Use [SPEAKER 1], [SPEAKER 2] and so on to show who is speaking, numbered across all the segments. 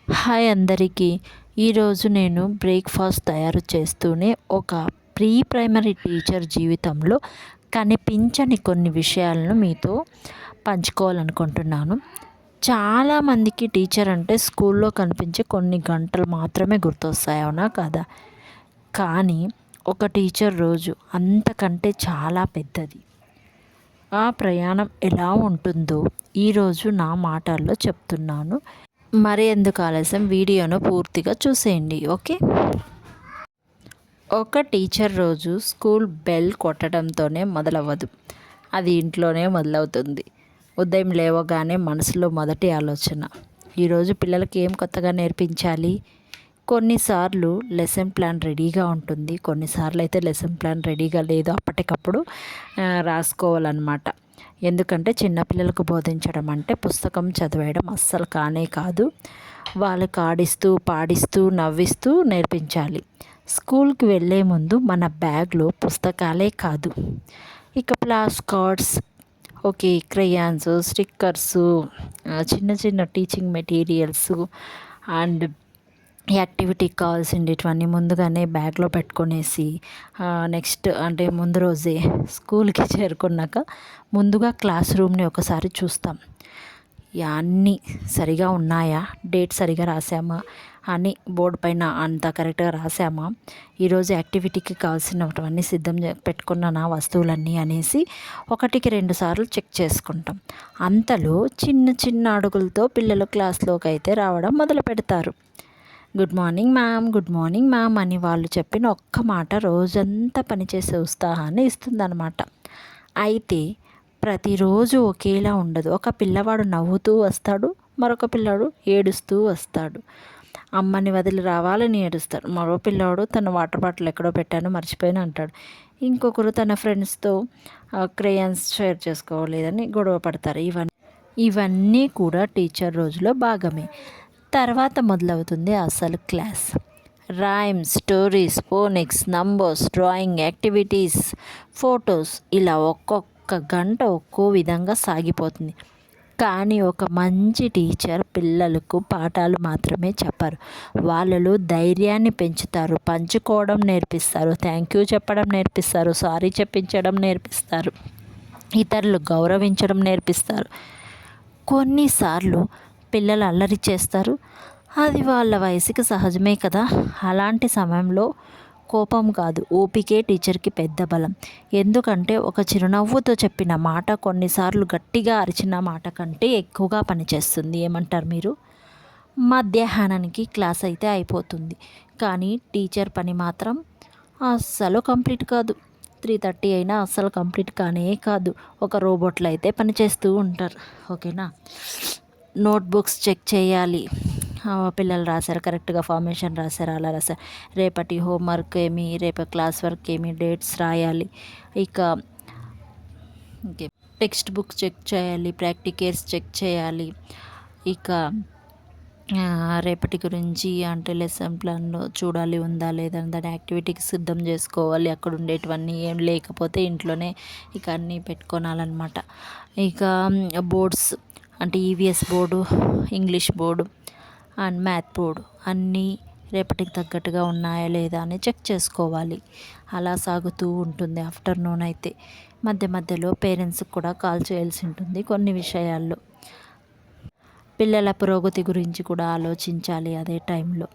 [SPEAKER 1] Hi అందరికీ. ఈరోజు నేను బ్రేక్ఫాస్ట్ తయారు చేస్తూనే ఒక ప్రీ ప్రైమరీ టీచర్ జీవితంలో కనిపించని కొన్ని విషయాలను మీతో పంచుకోవాలనుకుంటున్నాను. చాలామందికి టీచర్ అంటే స్కూల్లో కనిపించే కొన్ని గంటలు మాత్రమే గుర్తొస్తాయి, అవునా కదా? కానీ ఒక టీచర్ రోజు అంతకంటే చాలా పెద్దది. ఆ ప్రయాణం ఎలా ఉంటుందో ఈరోజు నా మాటల్లో చెప్తున్నాను. మరి ఎందుకు ఆలస్యం, వీడియోను పూర్తిగా చూసేయండి. ఓకే. ఒక టీచర్ రోజు స్కూల్ బెల్ కొట్టడంతోనే మొదలవ్వదు, అది ఇంట్లోనే మొదలవుతుంది. ఉదయం లేవగానే మనసులో మొదటి ఆలోచన, ఈరోజు పిల్లలకి ఏం కొత్తగా నేర్పించాలి. కొన్నిసార్లు లెసన్ ప్లాన్ రెడీగా ఉంటుంది, కొన్నిసార్లు అయితే లెసన్ ప్లాన్ రెడీగా లేదు, అప్పటికప్పుడు రాసుకోవాలన్నమాట. ఎందుకంటే చిన్నపిల్లలకు బోధించడం అంటే పుస్తకం చదివేయడం అస్సలు కానే కాదు. వాళ్ళకి ఆడిస్తూ పాడిస్తూ నవ్విస్తూ నేర్పించాలి. స్కూల్కి వెళ్ళే ముందు మన బ్యాగ్లో పుస్తకాలే కాదు, ఇక ప్లాస్ కార్డ్స్, ఓకే, క్రేయాన్స్, స్టిక్కర్సు, చిన్న చిన్న టీచింగ్ మెటీరియల్స్ అండ్ యాక్టివిటీకి కావాల్సినవన్నీ ముందుగానే బ్యాగ్లో పెట్టుకొనేసి నెక్స్ట్ అంటే ముందు రోజే స్కూల్కి చేరుకున్నాక ముందుగా క్లాస్ రూమ్ని ఒకసారి చూస్తాం. అన్నీ సరిగా ఉన్నాయా, డేట్ సరిగా రాసామా అని బోర్డు పైన అంతా కరెక్ట్గా రాసామా, ఈరోజు యాక్టివిటీకి కావాల్సినవన్నీ సిద్ధం పెట్టుకున్న వస్తువులన్నీ అనేసి ఒకటికి 2 సార్లు చెక్ చేసుకుంటాం. అంతలో చిన్న చిన్న అడుగులతో పిల్లలు క్లాస్లోకి అయితే రావడం మొదలు పెడతారు. Good morning ma'am, good morning ma'am అని వాళ్ళు చెప్పిన ఒక్క మాట రోజంతా పనిచేసే ఉత్సాహాన్ని ఇస్తుందన్నమాట. అయితే ప్రతిరోజు ఒకేలా ఉండదు. ఒక పిల్లవాడు నవ్వుతూ వస్తాడు, మరొక పిల్లాడు ఏడుస్తూ వస్తాడు. అమ్మని వదిలి రావాలని ఏడుస్తాడు. మరో పిల్లాడు తన వాటర్ బాటిల్ ఎక్కడో పెట్టాను మర్చిపోయాను అంటాడు. ఇంకొకరు తన ఫ్రెండ్స్తో క్రేయాన్స్ షేర్ చేసుకోలేదని గొడవ పడతారు. ఇవన్నీ కూడా టీచర్ రోజులో భాగమే. తర్వాత మొదలవుతుంది అసలు class. Rhymes, stories, phonics, numbers, drawing, activities, photos, ఇలా ఒక్కొక్క గంట ఒక్కో విధంగా సాగిపోతుంది. కానీ ఒక మంచి టీచర్ పిల్లలకు పాఠాలు మాత్రమే చెప్పరు, వాళ్ళలో ధైర్యాన్ని పెంచుతారు, పంచుకోవడం నేర్పిస్తారు, థ్యాంక్ యూ చెప్పడం నేర్పిస్తారు, సారీ చెప్పించడం నేర్పిస్తారు, ఇతరులు గౌరవించడం నేర్పిస్తారు. కొన్నిసార్లు పిల్లలు అల్లరి చేస్తారు, అది వాళ్ళ వయసుకి సహజమే కదా. అలాంటి సమయంలో కోపం కాదు, ఓపికే టీచర్కి పెద్ద బలం. ఎందుకంటే ఒక చిరునవ్వుతో చెప్పిన మాట కొన్నిసార్లు గట్టిగా అరిచిన మాట కంటే ఎక్కువగా పనిచేస్తుంది. ఏమంటారు మీరు? మధ్యాహ్నానికి క్లాస్ అయితే అయిపోతుంది, కానీ టీచర్ పని మాత్రం అస్సలు కంప్లీట్ కాదు. 3:30 అయినా అస్సలు కంప్లీట్ కానే కాదు. ఒక రోబోట్లో అయితే పనిచేస్తూ ఉంటారు. ఓకేనా. నోట్బుక్స్ చెక్ చేయాలి, పిల్లలు రాశారు కరెక్ట్గా, ఫార్మేషన్ రాశారు, అలా రాశారు, రేపటి హోంవర్క్ ఏమి, రేపటి క్లాస్ వర్క్ ఏమి, డేట్స్ రాయాలి, ఇక ఓకే టెక్స్ట్ బుక్ చెక్ చేయాలి, ప్రాక్టికేట్స్ చెక్ చేయాలి, ఇక రేపటి గురించి అంటే లెసన్ ప్లాన్లో చూడాలి ఉందా లేదా, దాని యాక్టివిటీకి సిద్ధం చేసుకోవాలి, అక్కడ ఉండేటివన్నీ ఏం లేకపోతే ఇంట్లోనే ఇక అన్నీ పెట్టుకోనాలన్నమాట. ఇక బోర్డ్స్ అంటే EVS board, English board and math board అన్నీ రేపటికి తగ్గట్టుగా ఉన్నాయా లేదా అని చెక్ చేసుకోవాలి. అలా సాగుతూ ఉంటుంది. ఆఫ్టర్నూన్ అయితే మధ్య మధ్యలో పేరెంట్స్కి కూడా కాల్ చేయాల్సి ఉంటుంది. కొన్ని విషయాల్లో పిల్లల పురోగతి గురించి కూడా ఆలోచించాలి. అదే టైంలో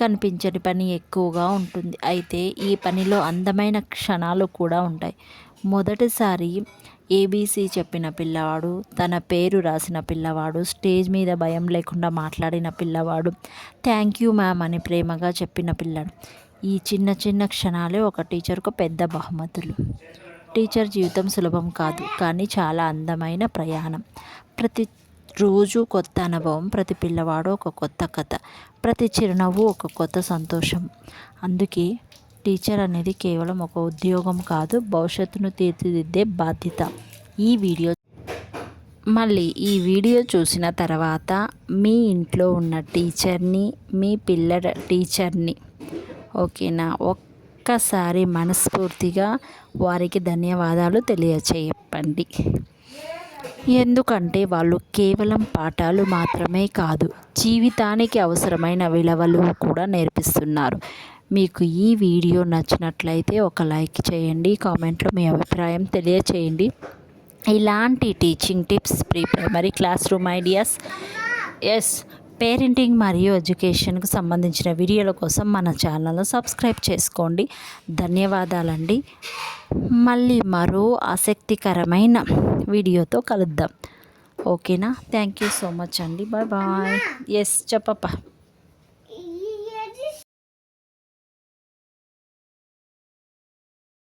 [SPEAKER 1] కనిపించని పని ఎక్కువగా ఉంటుంది. అయితే ఈ పనిలో అందమైన క్షణాలు కూడా ఉంటాయి. మొదటిసారి ఏబీసీ చెప్పిన పిల్లవాడు, తన పేరు రాసిన పిల్లవాడు, స్టేజ్ మీద భయం లేకుండా మాట్లాడిన పిల్లవాడు, థ్యాంక్ యూ మ్యామ్ అని ప్రేమగా చెప్పిన పిల్లాడు. ఈ చిన్న చిన్న క్షణాలే ఒక టీచర్కు పెద్ద బహుమతులు. టీచర్ జీవితం సులభం కాదు, కానీ చాలా అందమైన ప్రయాణం. ప్రతి రోజు కొత్త అనుభవం, ప్రతి పిల్లవాడు ఒక కొత్త కథ, ప్రతి చిరునవ్వు ఒక కొత్త సంతోషం. అందుకే టీచర్ అనేది కేవలం ఒక ఉద్యోగం కాదు, భవిష్యత్తును తీర్చిదిద్దే బాధ్యత. ఈ వీడియో చూసిన తర్వాత మీ ఇంట్లో ఉన్న టీచర్ని, మీ పిల్లల టీచర్ని, ఓకేనా, ఒక్కసారి మనస్ఫూర్తిగా వారికి ధన్యవాదాలు తెలియచేయండి. ఎందుకంటే వాళ్ళు కేవలం పాఠాలు మాత్రమే కాదు, జీవితానికి అవసరమైన విలువలు కూడా నేర్పిస్తున్నారు. మీకు ఈ వీడియో నచ్చినట్లయితే ఒక లైక్ చేయండి, కామెంట్లో మీ అభిప్రాయం తెలియచేయండి. ఇలాంటి teaching tips, pre primary class room ideas, parenting మరియు ఎడ్యుకేషన్కు సంబంధించిన వీడియోల కోసం మన ఛానల్ను సబ్స్క్రైబ్ చేసుకోండి. ధన్యవాదాలండి. మళ్ళీ మరో ఆసక్తికరమైన వీడియోతో కలుద్దాం. ఓకేనా? థ్యాంక్ యూ సో మచ్ అండి. Bye bye. చెప్పప్పా.